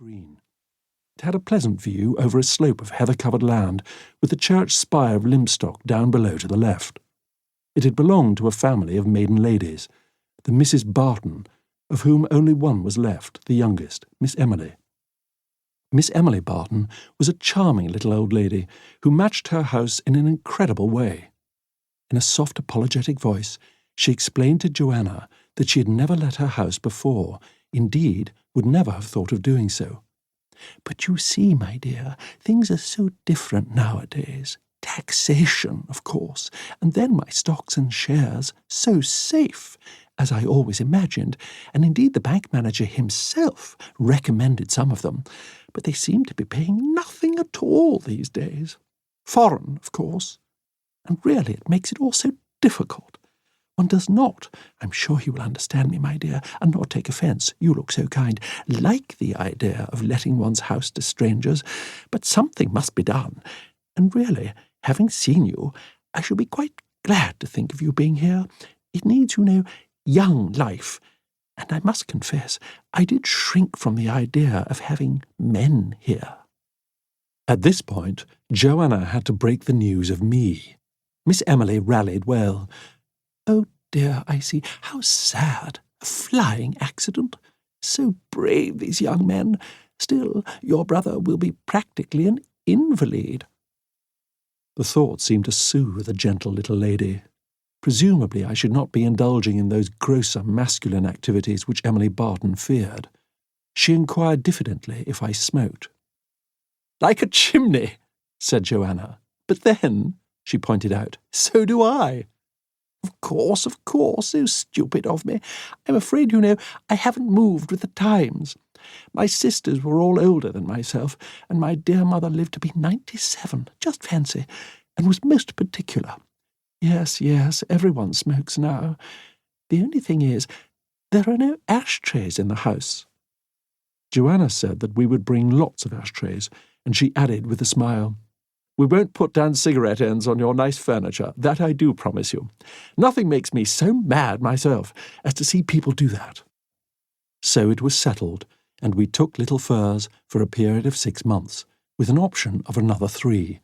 green. It had a pleasant view over a slope of heather-covered land, with the church spire of Lymstock down below to the left. It had belonged to a family of maiden ladies, the Mrs. Barton, of whom only one was left, the youngest, Miss Emily. Miss Emily Barton was a charming little old lady who matched her house in an incredible way. In a soft, apologetic voice, she explained to Joanna that she had never let her house before, indeed, would never have thought of doing so. "But you see, my dear, things are so different nowadays. Taxation, of course, and then my stocks and shares so safe, as I always imagined, and indeed the bank manager himself recommended some of them, but they seem to be paying nothing at all these days. Foreign, of course. And really it makes it all so difficult. One does not, I'm sure you will understand me, my dear, and not take offence, you look so kind, like the idea of letting one's house to strangers, but something must be done, and really, having seen you, I shall be quite glad to think of you being here. It needs, you know, young life, and I must confess, I did shrink from the idea of having men here." At this point, Joanna had to break the news of me. Miss Emily rallied well. "Oh dear, I see. How sad. A flying accident. So brave, these young men. Still, your brother will be practically an invalid." The thought seemed to soothe the gentle little lady. Presumably I should not be indulging in those grosser masculine activities which Emily Barton feared. She inquired diffidently if I smoked. "Like a chimney," said Joanna. "But then," she pointed out, "so do I." Of course, so stupid of me. I'm afraid, you know, I haven't moved with the times. My sisters were all older than myself, and my dear mother lived to be 97, just fancy, and was most particular. Yes, everyone smokes now. The only thing is, there are no ashtrays in the house." Joanna said that we would bring lots of ashtrays, and she added with a smile, "We won't put down cigarette ends on your nice furniture, that I do promise you. Nothing makes me so mad myself as to see people do that." So it was settled, and we took Little Furs for a period of 6 months, with an option of another 3,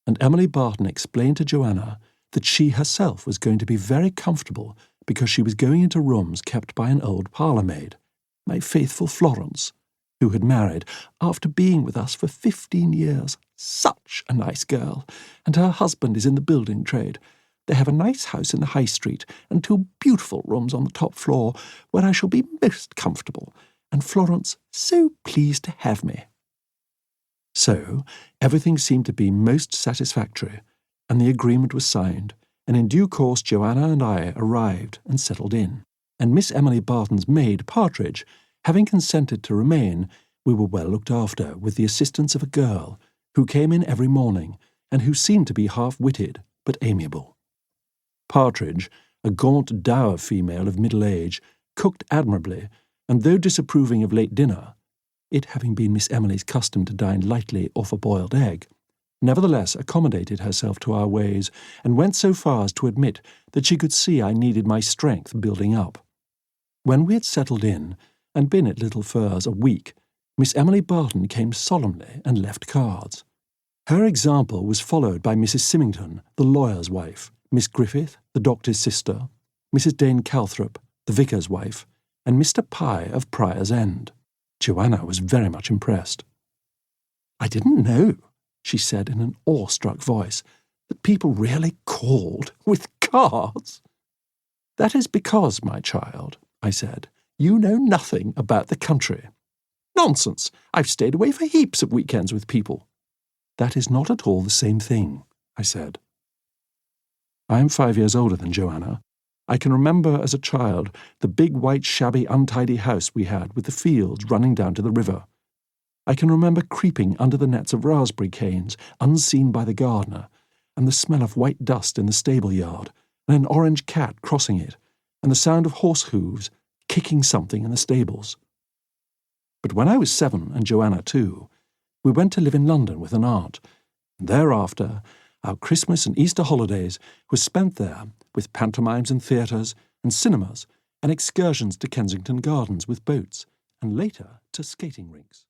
and Emily Barton explained to Joanna that she herself was going to be very comfortable because she was going into rooms kept by an old parlour-maid, my faithful Florence, who had married after being with us for 15 years. Such a nice girl, and her husband is in the building trade. They have a nice house in the High Street and 2 beautiful rooms on the top floor where I shall be most comfortable, and Florence so pleased to have me. So everything seemed to be most satisfactory, and the agreement was signed, and in due course Joanna and I arrived and settled in, and Miss Emily Barton's maid, Partridge, having consented to remain, we were well looked after with the assistance of a girl who came in every morning and who seemed to be half-witted but amiable. Partridge, a gaunt, dour female of middle age, cooked admirably, and though disapproving of late dinner, it having been Miss Emily's custom to dine lightly off a boiled egg, nevertheless accommodated herself to our ways, and went so far as to admit that she could see I needed my strength building up. When we had settled in, and been at Little Furs a week, Miss Emily Barton came solemnly and left cards. Her example was followed by Mrs. Symington, the lawyer's wife, Miss Griffith, the doctor's sister, Mrs. Dane Calthrop, the vicar's wife, and Mr. Pye of Prior's End. Joanna was very much impressed. "I didn't know," she said in an awestruck voice, "that people really called with cards." "That is because, my child," I said, "you know nothing about the country." "Nonsense! I've stayed away for heaps of weekends with people." "That is not at all the same thing," I said. I am 5 years older than Joanna. I can remember as a child the big white shabby untidy house we had with the fields running down to the river. I can remember creeping under the nets of raspberry canes, unseen by the gardener, and the smell of white dust in the stable yard, and an orange cat crossing it, and the sound of horse hooves kicking something in the stables. But when I was 7, and Joanna too, we went to live in London with an aunt, and thereafter our Christmas and Easter holidays were spent there with pantomimes and theatres and cinemas and excursions to Kensington Gardens with boats, and later to skating rinks.